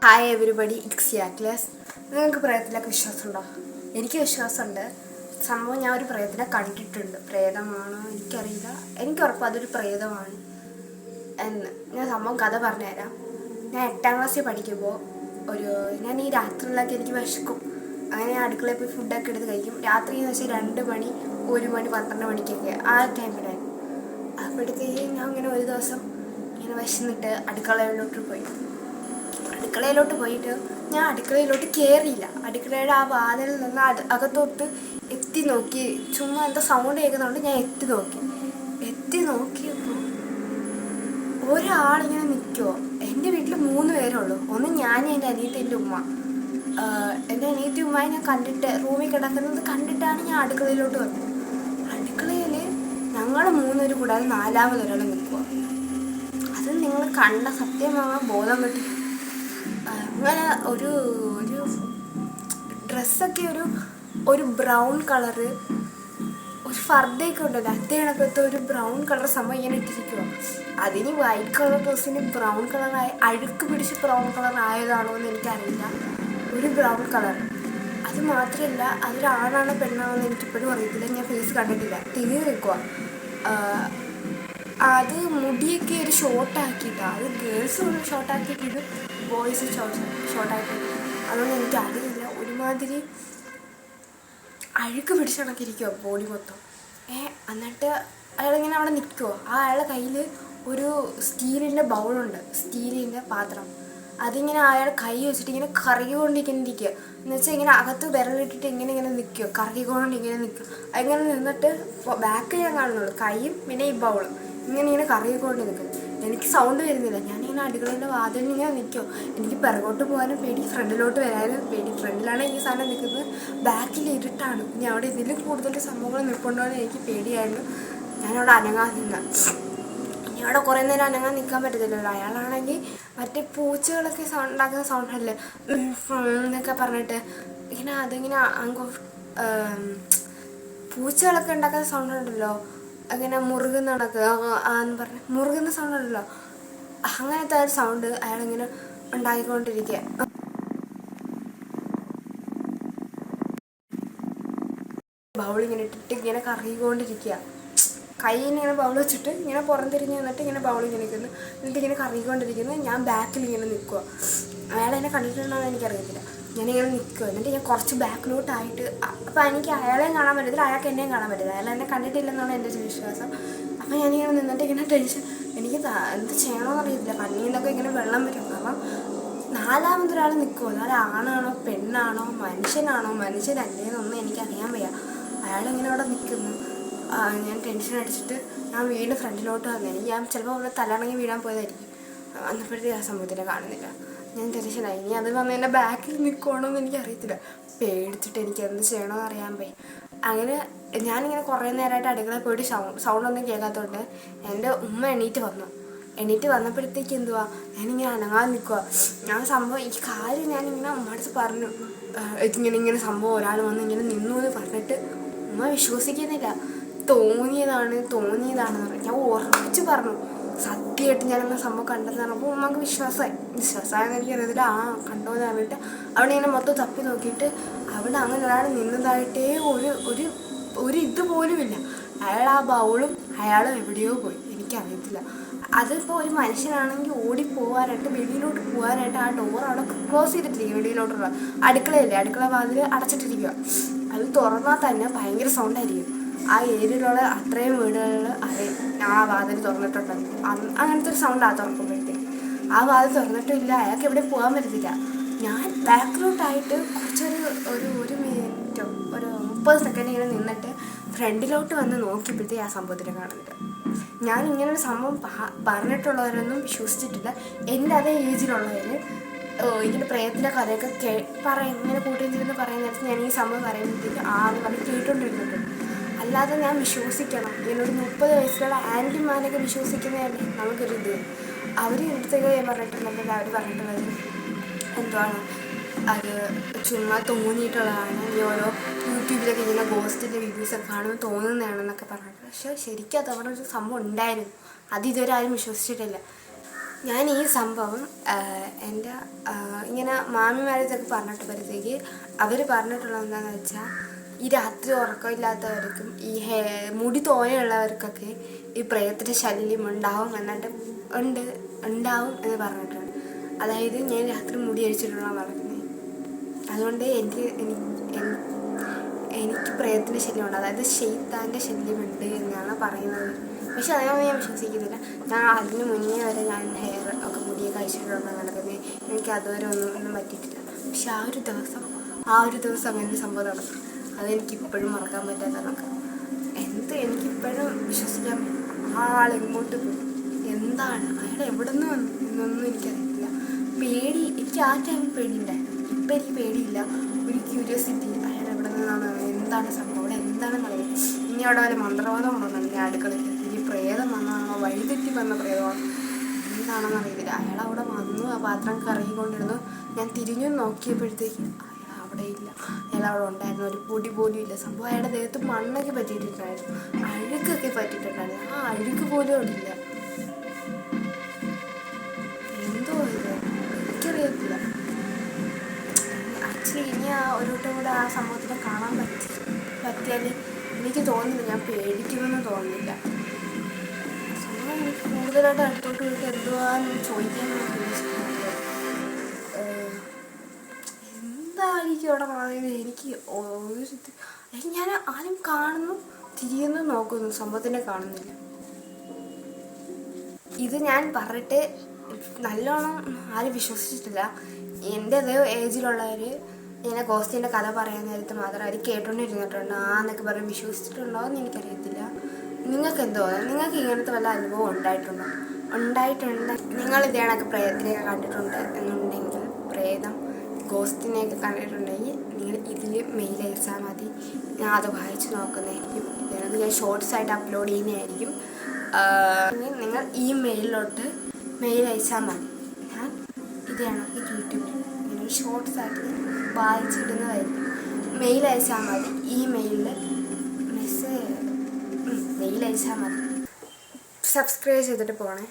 Hi everybody, it's യാക്ലെസ്. നിങ്ങൾക്ക് പ്രേതത്തിലൊക്കെ വിശ്വാസമുണ്ടോ? എനിക്ക് വിശ്വാസമുണ്ട്. സംഭവം ഞാൻ ഒരു പ്രേതത്തിനെ കണ്ടിട്ടുണ്ട്. പ്രേതമാണോ എനിക്കറിയില്ല, എനിക്കുറപ്പ് അതൊരു പ്രേതമാണ് എന്ന്. ഞാൻ സംഭവം കഥ പറഞ്ഞുതരാം. ഞാൻ 8ാം ക്ലാസ്സിൽ പഠിക്കുമ്പോൾ ഞാൻ ഈ രാത്രിയിലൊക്കെ എനിക്ക് വിശക്കും. അങ്ങനെ ഞാൻ അടുക്കളയിൽ പോയി ഫുഡൊക്കെ എടുത്ത് കഴിക്കും. രാത്രി എന്ന് വെച്ചാൽ 2 മണി, 1 മണി, 12 മണിക്കൊക്കെ ആ ടൈമിലായിരുന്നു. അപ്പോഴത്തേക്ക് ഞാൻ ഇങ്ങനെ ഒരു ദിവസം ഇങ്ങനെ വിശന്നിട്ട് അടുക്കളയിലോട്ട് പോയിട്ട് ഞാൻ അടുക്കളയിലോട്ട് കയറിയില്ല. അടുക്കളയുടെ ആ വാതിലിൽ നിന്ന് അകത്തോട്ട് എത്തി നോക്കി. ചുമ്മാ എന്താ സൗണ്ട് കേൾക്കുന്നതുകൊണ്ട് ഞാൻ എത്തി നോക്കിയപ്പോൾ ഒരാളിങ്ങനെ നിൽക്കുമോ. എൻ്റെ വീട്ടിൽ 3 പേരുള്ളൂ. ഒന്ന് ഞാൻ, എൻ്റെ അനിയത്തി, എൻ്റെ ഉമ്മ. എൻ്റെ അനിയത്തി ഉമ്മയെ ഞാൻ കണ്ടിട്ട് റൂമിൽ കിടക്കുന്നത് കണ്ടിട്ടാണ് ഞാൻ അടുക്കളയിലോട്ട് വന്നത്. അടുക്കളയിൽ ഞങ്ങൾ 3 പേര് കൂടാതെ 4ാമതൊരാൾ നിൽക്കുക. അത് നിങ്ങൾ കണ്ട സത്യമാകാൻ ബോധം കിട്ടി. അങ്ങനെ ഒരു ഡ്രസ്സൊക്കെ ഒരു ബ്രൗൺ കളറ്, ഒരു ഫർദയൊക്കെ ഉണ്ടല്ലോ, അതേ കണക്കത്തെ ഒരു ബ്രൗൺ കളർ സംഭവം ഇങ്ങനെ ഇട്ടിരിക്കുക. അതിന് വൈറ്റ് കളർ ഡ്രസ്സിന് ബ്രൗൺ കളറായി അഴുക്ക് പിടിച്ച് ബ്രൗൺ കളർ ആയതാണോ എന്ന് എനിക്കറിയില്ല. ഒരു ബ്രൗൺ കളർ. അത് മാത്രമല്ല, അതൊരാണാണോ പെണ്ണാണോ എന്ന് എനിക്കിപ്പോഴും അറിയത്തില്ല. ഞാൻ ഫേസ് കണ്ടിട്ടില്ല. തിരിഞ്ഞ് നിൽക്കുക. അത് മുടിയൊക്കെ ഒരു ഷോർട്ടാക്കിയിട്ടാണ്. അത് ഗേൾസ് ഷോർട്ടാക്കിയിട്ടിട്ട് ബോയ്സ് ഷോർട്ടാക്കിയിട്ട്. അതൊന്നും എനിക്കറിയില്ല. ഒരുമാതിരി അഴുക്ക് പിടിച്ച് കണക്കിരിക്കുമോ ബോഡി മൊത്തം. എന്നിട്ട് അയാളിങ്ങനെ അവിടെ നിൽക്കുമോ. അയാളുടെ കയ്യിൽ ഒരു സ്റ്റീലിൻ്റെ ബൗളുണ്ട്, സ്റ്റീലിൻ്റെ പാത്രം. അതിങ്ങനെ അയാൾ കൈ വെച്ചിട്ട് ഇങ്ങനെ കറങ്ങിക്കൊണ്ടിരിക്കുക. എന്ന് വെച്ചാൽ ഇങ്ങനെ അകത്ത് വിരലിട്ടിട്ട് ഇങ്ങനെ നിൽക്കുക, കറങ്ങിക്കൊണ്ട് ഇങ്ങനെ നിൽക്കുക. അങ്ങനെ നിന്നിട്ട് ബാക്ക് ഞാൻ കാണുന്നുള്ളൂ, കൈയും പിന്നെ ഈ ബൗളും ഇങ്ങനെ കറങ്ങിക്കൊണ്ട് നിൽക്കുന്നത്. എനിക്ക് സൗണ്ട് വരുന്നില്ല. ഞാനിങ്ങനെ അടുക്കളയുടെ വാതിലിൽ ഇങ്ങനെ നിൽക്കുമോ. എനിക്ക് പിറകോട്ട് പോകാനും പേടി, ഫ്രണ്ടിലോട്ട് വരാനും പേടി. ഫ്രണ്ടിലാണ് ഈ സാധനം നിൽക്കുന്നത്, ബാക്കിൽ ഇരുട്ടാണ്. ഇനി അവിടെ ഇതിലും കൂടുതൽ സംഭവങ്ങൾ നിൽപ്പുണ്ടോയെന്ന് എനിക്ക് പേടിയായിരുന്നു. ഞാനവിടെ അനങ്ങാൻ നിന്ന. ഇനി അവിടെ കുറേ നേരം അനങ്ങാൻ നിൽക്കാൻ പറ്റത്തില്ലല്ലോ. അയാളാണെങ്കിൽ മറ്റേ പൂച്ചകളൊക്കെ ഉണ്ടാക്കുന്ന സൗണ്ടല്ലേ എന്നൊക്കെ പറഞ്ഞിട്ട് അതിങ്ങനെ പൂച്ചകളൊക്കെ ഉണ്ടാക്കുന്ന സൗണ്ട് ഉണ്ടല്ലോ, അങ്ങനെ മുറുകുന്ന നടക്കുക എന്ന് പറഞ്ഞ് മുറുകുന്ന സൗണ്ട് ഉണ്ടല്ലോ, അങ്ങനത്തെ ഒരു സൗണ്ട് അയാളിങ്ങനെ ഉണ്ടാക്കിക്കൊണ്ടിരിക്കുക. ബൗളിങ്ങനെ ഇട്ടിട്ട് ഇങ്ങനെ കറങ്ങിക്കൊണ്ടിരിക്കുക. കൈയിങ്ങനെ ബൗൾ വെച്ചിട്ട് ഇങ്ങനെ പുറംതിരിഞ്ഞ് നിന്നിട്ട് ഇങ്ങനെ ബൗളിങ്ങനെ നിൽക്കുന്നു. എന്നിട്ട് ഇങ്ങനെ കറങ്ങിക്കൊണ്ടിരിക്കുന്നു. ഞാൻ ബാക്കിൽ ഇങ്ങനെ നിൽക്കുക. അയാളെന്നെ കണ്ടിട്ടുണ്ടോ എന്ന് എനിക്കറിയത്തില്ല. ഞാനിങ്ങനെ നിൽക്കുക. എന്നിട്ട് ഞാൻ കുറച്ച് ബാക്കിലോട്ടായിട്ട്, അപ്പോൾ എനിക്ക് അയാളെയും കാണാൻ പറ്റത്തില്ല, അയാൾക്ക് എന്നെയും കാണാൻ പറ്റില്ല. അയാൾ എന്നെ കണ്ടിട്ടില്ലെന്നാണ് എൻ്റെ ഒരു വിശ്വാസം. അപ്പോൾ ഞാനിങ്ങനെ നിന്നിട്ട് ഇങ്ങനെ ടെൻഷൻ, എനിക്ക് എന്ത് ചെയ്യണമെന്ന് അറിയത്തില്ല. കണ്ണിൽ നിന്നൊക്കെ ഇങ്ങനെ വെള്ളം വരും. കാരണം 4ാമതൊരാൾ നിൽക്കുമോ. അയാളാണോ പെണ്ണാണോ മനുഷ്യനല്ലേ എന്നൊന്നും എനിക്കറിയാൻ വയ്യ. അയാളിങ്ങനെ അവിടെ നിൽക്കുന്നു. ഞാൻ ടെൻഷൻ അടിച്ചിട്ട് ഞാൻ വീണ്ടും ഫ്രണ്ടിലോട്ട് വന്നേനെ. ഞാൻ ചിലപ്പോൾ അവിടെ തലയിണങ്ങി വീഴാൻ പോയതായിരിക്കും. വന്നപ്പോഴത്തേക്ക് ആ സംഭവത്തിനെ കാണുന്നില്ല. ഞാൻ ടെൻഷനായി. ഇനി അത് വന്ന് എൻ്റെ ബാക്കിൽ നിൽക്കണമെന്ന് എനിക്കറിയത്തില്ല. പേടിച്ചിട്ട് എനിക്ക് എന്ത് ചെയ്യണമെന്ന് അറിയാൻ പോയി. അങ്ങനെ ഞാനിങ്ങനെ കുറേ നേരമായിട്ട് അടുക്കളയിൽ പോയിട്ട് സൗണ്ടൊന്നും കേൾക്കാത്തതുകൊണ്ട് എൻ്റെ ഉമ്മ എണീറ്റ് വന്നപ്പോഴത്തേക്ക് ഞാനിങ്ങനെ അനങ്ങാതെ നിൽക്കുക. ഞാൻ സംഭവം ഈ കാര്യം ഞാനിങ്ങനെ ഉമ്മടുത്ത് പറഞ്ഞു, ഇങ്ങനെ സംഭവം ഒരാൾ വന്ന് ഇങ്ങനെ നിന്നു എന്ന് പറഞ്ഞിട്ട് ഉമ്മ വിശ്വസിക്കുന്നില്ല. തോന്നിയതാണെന്ന് പറഞ്ഞു. ഞാൻ ഉറപ്പിച്ച് പറഞ്ഞു, സത്യമായിട്ട് ഞാനങ്ങനെ സംഭവം കണ്ടെന്ന്. അപ്പോൾ ഉമ്മക്ക് വിശ്വാസമായെന്ന് എനിക്കറിയത്തില്ല. കണ്ടോന്ന് പറഞ്ഞിട്ട് അവിടെ ഇങ്ങനെ മൊത്തം തപ്പി നോക്കിയിട്ട് അവിടെ അങ്ങനെ ഒരാൾ നിന്നതായിട്ടേ ഒരു ഇതുപോലുമില്ല. അയാൾ ആ ബൗളും അയാളും എവിടെയോ പോയി, എനിക്കറിയത്തില്ല. അതിപ്പോൾ ഒരു മനുഷ്യനാണെങ്കിൽ ഓടിപ്പോകാനായിട്ട് വെളിയിലോട്ട് പോകാനായിട്ട് ആ ഡോർ അവിടെ ക്ലോസ് ചെയ്തിട്ടിരിക്കുക. വെളിയിലോട്ടുള്ള അടുക്കള വാതിൽ അടച്ചിട്ടിരിക്കുക. അത് തുറന്നാൽ തന്നെ ഭയങ്കര സൗണ്ടായിരിക്കും. ആ ഏരിയയിലുള്ള അത്രയും വീടുകളിൽ ആ വാതിൽ തുറന്നിട്ടുണ്ടെങ്കിൽ അങ്ങനത്തെ ഒരു സൗണ്ടാണ് തുറക്കുമ്പോഴത്തേക്ക്. ആ വാതിൽ തുറന്നിട്ടില്ല. അയാൾക്ക് എവിടെ പോകാൻ പറ്റത്തില്ല. ഞാൻ ബാക്കിലോട്ടായിട്ട് ഒരു മിനിറ്റോ ഒരു 30 സെക്കൻഡ് ഇങ്ങനെ നിന്നിട്ട് ഫ്രണ്ടിലോട്ട് വന്ന് നോക്കിയപ്പോഴത്തേക്ക് ആ സംഭവത്തിനെ കാണുന്നില്ല. ഞാൻ ഇങ്ങനൊരു സംഭവം പറഞ്ഞിട്ടുള്ളവരൊന്നും വിശ്വസിച്ചിട്ടില്ല. എൻ്റെ അതേ ഏജിലുള്ളവർ ഇങ്ങനെ പ്രേതത്തിൻ്റെ കഥയൊക്കെ ഇങ്ങനെ കൂട്ടിയിരുന്ന് പറയുന്ന നേരത്ത് ഞാൻ ഈ സംഭവം പറയുമ്പോഴത്തേക്ക് ആദ്യം പറഞ്ഞ് കേട്ടുകൊണ്ടിരുന്നിട്ടുണ്ട്. അല്ലാതെ ഞാൻ വിശ്വസിക്കണം. ഇങ്ങനൊരു 30 വയസ്സിലുള്ള ആൻറ്റിമാരൊക്കെ വിശ്വസിക്കുന്നതല്ലേ നമുക്കൊരിത്. അവർ എടുത്തൊക്കെ അവർ പറഞ്ഞിട്ടുള്ളത് എന്താണ്, അത് ചുമ്മാ തോന്നിയിട്ടുള്ളതാണ്. ഈ ഓരോ യൂട്യൂബിലൊക്കെ ഇങ്ങനെ ഗോസ്റ്റിൻ്റെ വീഡിയോസൊക്കെ കാണുമ്പോൾ തോന്നുന്നതാണെന്നൊക്കെ പറഞ്ഞിട്ട്. പക്ഷേ ശരിക്കും അതവിടെ ഒരു സംഭവം ഉണ്ടായിരുന്നു. അത് ഇതുവരെ ആരും വിശ്വസിച്ചിട്ടില്ല. ഞാൻ ഈ സംഭവം എൻ്റെ ഇങ്ങനെ മാമിമാരൊക്കെ പറഞ്ഞിട്ടപ്പോഴത്തേക്ക് അവർ പറഞ്ഞിട്ടുള്ളത് എന്താണെന്ന് വെച്ചാൽ ഈ രാത്രി ഉറക്കമില്ലാത്തവർക്കും ഈ മുടി തോനെയുള്ളവർക്കൊക്കെ ഈ പ്രേതത്തിൻ്റെ ശല്യം ഉണ്ടാവും എന്നിട്ട് ഉണ്ടാവും എന്ന് പറഞ്ഞിട്ടുണ്ട്. അതായത് ഞാൻ രാത്രി മുടി അഴിച്ചിട്ടുള്ളതാണ് നടക്കുന്നത്. അതുകൊണ്ട് എനിക്ക് പ്രേതത്തിൻ്റെ ശല്യമുണ്ട്, അതായത് ഷെയ്ത്താൻ്റെ ശല്യമുണ്ട് എന്നാണ് പറയുന്നത്. പക്ഷെ അതിനൊന്നും ഞാൻ വിശ്വസിക്കുന്നില്ല. ഞാൻ അതിന് മുന്നേ വരെ ഞാൻ ഹെയർ ഒക്കെ മുടിയൊക്കെ അഴിച്ചിട്ടുള്ള നടക്കുന്നത്. എനിക്ക് അതുവരെ ഒന്നും പറ്റിയിട്ടില്ല. പക്ഷെ ആ ഒരു ദിവസം അങ്ങനെ ഒരു സംഭവം നടക്കും. അതെനിക്കിപ്പോഴും മറക്കാൻ പറ്റാത്ത കണക്ക്. എനിക്കിപ്പോഴും വിശ്വസിക്കാൻ ആളെങ്ങോട്ട് പോയി, എന്താണ് അയാൾ എവിടെ നിന്ന് വന്നു എന്നൊന്നും എനിക്കറിയില്ല. എനിക്ക് ആ ടൈമിൽ പേടിയുണ്ടായിരുന്നു. ഇപ്പം എനിക്ക് പേടിയില്ല. ഒരു ക്യൂരിയോസിറ്റി, അയാൾ എവിടെ നിന്നാണ്, എന്താണ് സംഭവം, അവിടെ എന്താണ് പറയുന്നത്, ഇനി അവിടെ വല്ല മന്ത്രവാദം വന്നു ഞാൻ അടുക്കളയിൽ, ഇനി പ്രേതം വന്നതാണോ, വഴിതെറ്റി വന്ന പ്രേതമാണോ, എന്താണെന്ന് അറിയത്തില്ല. അയാൾ അവിടെ വന്നു, ആ പാത്രം കറങ്ങിക്കൊണ്ടിരുന്നു. ഞാൻ തിരിഞ്ഞു നോക്കിയപ്പോഴത്തേക്ക് അയാൾ അവിടെ ഇല്ല. അയാൾ അവിടെ ഉണ്ടായിരുന്നു, ഒരു പൊടി പോലും ഇല്ല. സംഭവം അയാളുടെ ദേഹത്ത് മണ്ണൊക്കെ പറ്റിയിട്ടുണ്ടായിരുന്നു, അഴുക്കൊക്കെ പറ്റിയിട്ടുണ്ടായിരുന്നു. ആ അഴുക്ക് പോലും അവിടെ ഇല്ല. എന്തോ ഇത് എനിക്കറിയത്തില്ല. ആക്ച്വലി ഇനി ഒരു വട്ടം കൂടെ ആ സംഭവത്തിനെ കാണാൻ പറ്റിയാൽ എനിക്ക് തോന്നുന്നില്ല, ഞാൻ പേടിക്കുമെന്ന് തോന്നുന്നില്ല. സംഭവം എനിക്ക് കൂടുതലായിട്ട് അടുത്തോട്ട് പോയിട്ട് എന്തുവാന്ന് ചോദിക്കാൻ ഉദ്ദേശിക്കുന്നത്. എന്തായിരിക്കും അവിടെ പറയുന്നത് എനിക്ക് ഞാൻ ആരും കാണുന്നു, തിരിയുന്നു, നോക്കുന്നു, സംഭവത്തിനെ കാണുന്നില്ല. ഇത് ഞാൻ പറഞ്ഞിട്ട് നല്ലോണം ആരും വിശ്വസിച്ചിട്ടില്ല. എൻ്റെ അതേ ഏജിലുള്ളവർ ഇങ്ങനെ ഗോസ്റ്റിൻ്റെ കഥ പറയാൻ നേരത്ത് മാത്രം അവർ കേട്ടോണ്ടിരുന്നിട്ടുണ്ട്. എന്നൊക്കെ പറഞ്ഞ് വിശ്വസിച്ചിട്ടുണ്ടോ എന്ന് എനിക്കറിയത്തില്ല. നിങ്ങൾക്ക് എന്തോ, നിങ്ങൾക്ക് ഇങ്ങനത്തെ വല്ല അനുഭവം ഉണ്ടായിട്ടുണ്ടോ? നിങ്ങൾ ഇതേണൊക്കെ പ്രേതത്തിനെയൊക്കെ കണ്ടിട്ടുണ്ട് എന്നുണ്ടെങ്കിൽ, പ്രേതം ഗോസ്റ്റിനെയൊക്കെ കണ്ടിട്ടുണ്ടെങ്കിൽ നിങ്ങൾ ഇതിൽ മെയിൽ അയച്ചാൽ മതി. ഞാൻ അത് വായിച്ച് നോക്കുന്നതായിരിക്കും. ഞാൻ ഷോർട്സ് ആയിട്ട് അപ്ലോഡ് ചെയ്യുന്നതായിരിക്കും. നിങ്ങൾ ഈ മെയിലിലോട്ട് മെയിൽ അയച്ചാൽ മതി. ഞാൻ ഇതാണ് യൂട്യൂബിൽ ഇങ്ങനെ ഷോർട്സ് ആയിട്ട് വായിച്ചിടുന്നതായിരിക്കും. മെയിൽ അയച്ചാൽ മതി. ഈ മെയിൽ അയച്ചാൽ മതി. സബ്സ്ക്രൈബ് ചെയ്തിട്ട് പോകണേ.